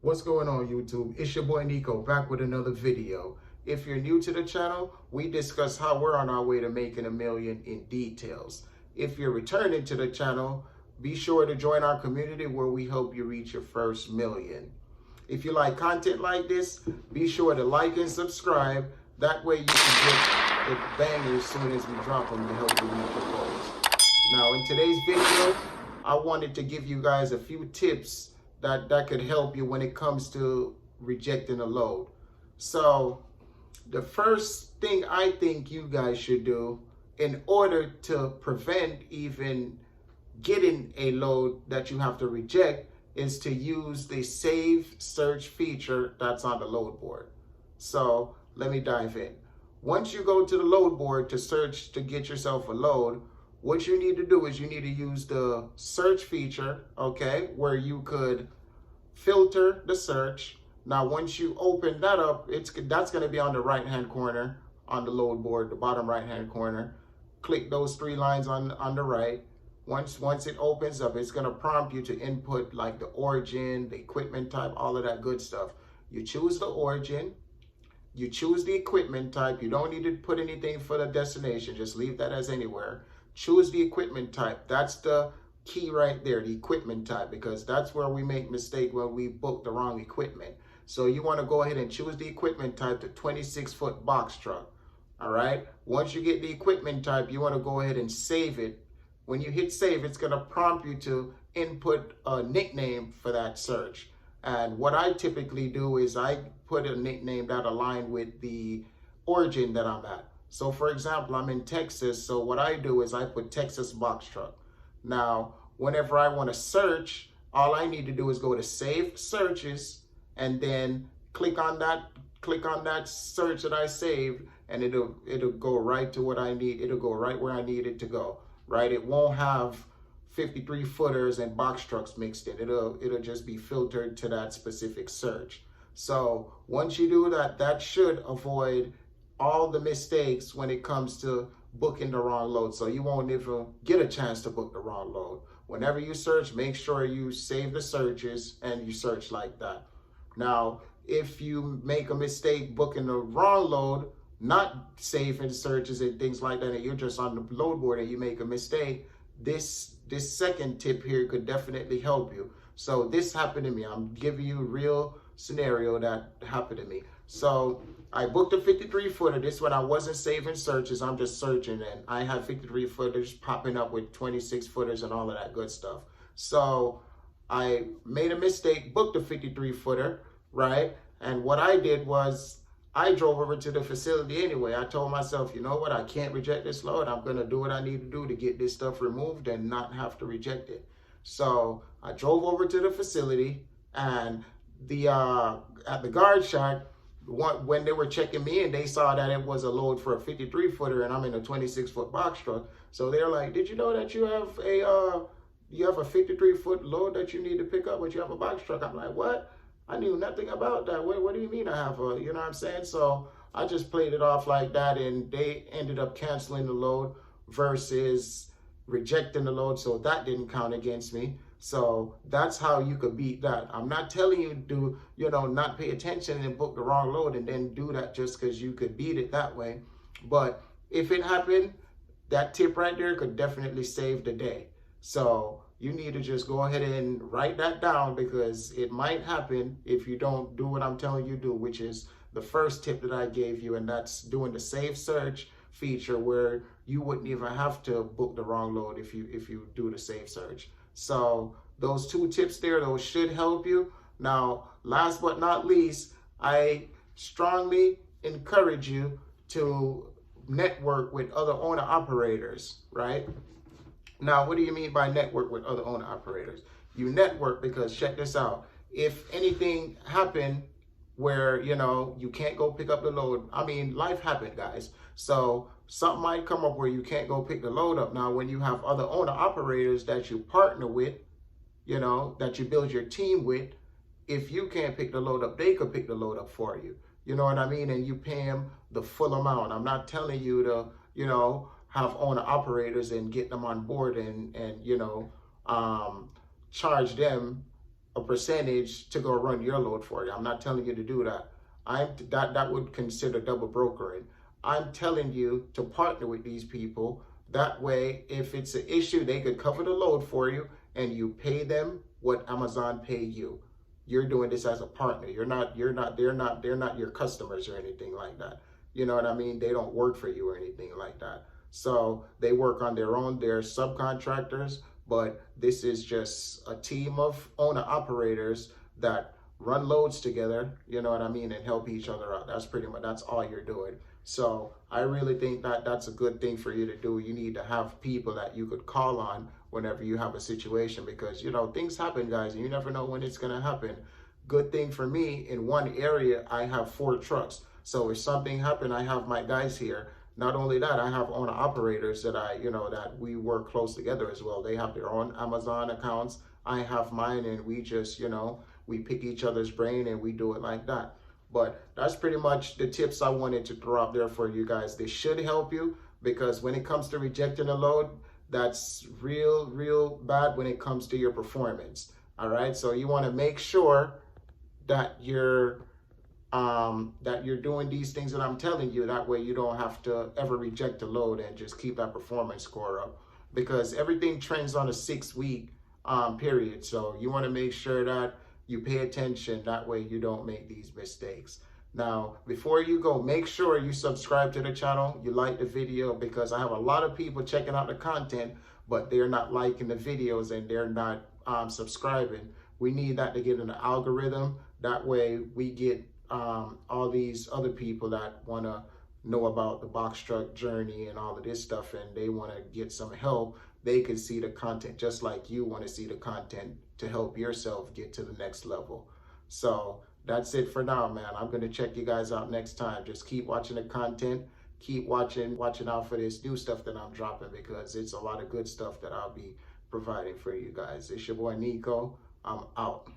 What's going on, YouTube? It's your boy Nico back with another video. If you're new to the channel, we discuss how we're on our way to making $1 million in details. If you're returning to the channel, be sure to join our community where we help you reach your first $1 million. If you like content like this, be sure to like and subscribe. That way you can get the bangers as soon as we drop them to help you reach your goals. Now, in today's video, I wanted to give you guys a few tips that could help you when it comes to rejecting a load. So the first thing I think you guys should do in order to prevent even getting a load that you have to reject is to use the save search feature that's on the load board. So let me dive in. Once you go to the load board to search to get yourself a load, what you need to do is you need to use the search feature, okay, where you could filter the search. Now, once you open that up, that's going to be on the right-hand corner on the load board, the bottom right-hand corner. Click those three lines on the right. Once it opens up, it's going to prompt you to input like the origin, the equipment type, all of that good stuff. You choose the origin. You choose the equipment type. You don't need to put anything for the destination. Just leave that as anywhere. Choose the equipment type. That's the key right there, the equipment type, because that's where we make mistake when we book the wrong equipment. So you want to go ahead and choose the equipment type, the 26-foot box truck. All right. Once you get the equipment type, you want to go ahead and save it. When you hit save, it's going to prompt you to input a nickname for that search. And what I typically do is I put a nickname that aligns with the origin that I'm at. So for example, I'm in Texas. So what I do is I put Texas box truck. Now, whenever I want to search, all I need to do is go to save searches and then click on that search that I saved, and it'll go right to what I need. It'll go right where I need it to go, right? It won't have 53 footers and box trucks mixed in. It'll just be filtered to that specific search. So once you do that, that should avoid all the mistakes when it comes to booking the wrong load. So you won't even get a chance to book the wrong load. Whenever you search, make sure you save the searches and you search like that. Now, if you make a mistake booking the wrong load, not saving searches and things like that, and you're just on the load board and you make a mistake, this second tip here could definitely help you. So this happened to me. I'm giving you a real scenario that happened to me. So I booked a 53-footer. This when I wasn't saving searches. I'm just searching, and I had 53-footers popping up with 26-footers and all of that good stuff. So I made a mistake, booked a 53-footer, right? And what I did was I drove over to the facility anyway. I told myself, you know what? I can't reject this load. I'm going to do what I need to do to get this stuff removed and not have to reject it. So I drove over to the facility, and at the guard shack, when they were checking me in, they saw that it was a load for a 53-footer and I'm in a 26-foot box truck. So they're like, did you know that you have a 53-foot load that you need to pick up, but you have a box truck? I'm like, what? I knew nothing about that. What do you mean I have a, you know what I'm saying? So I just played it off like that, and they ended up canceling the load versus rejecting the load. So that didn't count against me. So that's how you could beat that. I'm not telling you to, not pay attention and book the wrong load and then do that just because you could beat it that way. But if it happened, that tip right there could definitely save the day. So you need to just go ahead and write that down, because it might happen if you don't do what I'm telling you to do, which is the first tip that I gave you, and that's doing the save search feature where you wouldn't even have to book the wrong load if you do the save search. So those two tips there, those should help you. Now, last but not least, I strongly encourage you to network with other owner operators, right? Now, what do you mean by network with other owner operators? You network because, check this out, if anything happened where, you can't go pick up the load, I mean, life happened, guys. So something might come up where you can't go pick the load up. Now, when you have other owner operators that you partner with, that you build your team with, if you can't pick the load up, they could pick the load up for you. You know what I mean? And you pay them the full amount. I'm not telling you to, have owner operators and get them on board and charge them a percentage to go run your load for you. I'm not telling you to do that. That would consider double brokering. I'm telling you to partner with these people. That way, if it's an issue, they could cover the load for you and you pay them what Amazon pay you. You're doing this as a partner. They're not your customers or anything like that. You know what I mean? They don't work for you or anything like that. So they work on their own, they're subcontractors, but this is just a team of owner operators that run loads together, you know what I mean, and help each other out. That's pretty much, that's all you're doing. So I really think that that's a good thing for you to do. You need to have people that you could call on whenever you have a situation, because you know things happen, guys, and you never know when it's going to happen. Good thing for me, in one area I have 4 trucks, so if something happened, I have my guys here. Not only that, I have owner operators that that we work close together as well. They have their own Amazon accounts, I have mine, and we just we pick each other's brain and we do it like that. But that's pretty much the tips I wanted to throw out there for you guys. They should help you, because when it comes to rejecting a load, that's real bad when it comes to your performance. All right, so you want to make sure that you're doing these things that I'm telling you. That way you don't have to ever reject a load and just keep that performance score up, because everything trends on a 6-week period. So you want to make sure that you pay attention. That way you don't make these mistakes. Now, before you go, make sure you subscribe to the channel, you like the video, because I have a lot of people checking out the content, but they're not liking the videos and they're not subscribing. We need that to get in the algorithm. That way we get all these other people that want to know about the box truck journey and all of this stuff, and they want to get some help. They can see the content just like you want to see the content to help yourself get to the next level. So that's it for now, man. I'm going to check you guys out next time. Just keep watching the content. Keep watching out for this new stuff that I'm dropping, because it's a lot of good stuff that I'll be providing for you guys. It's your boy Nico. I'm out.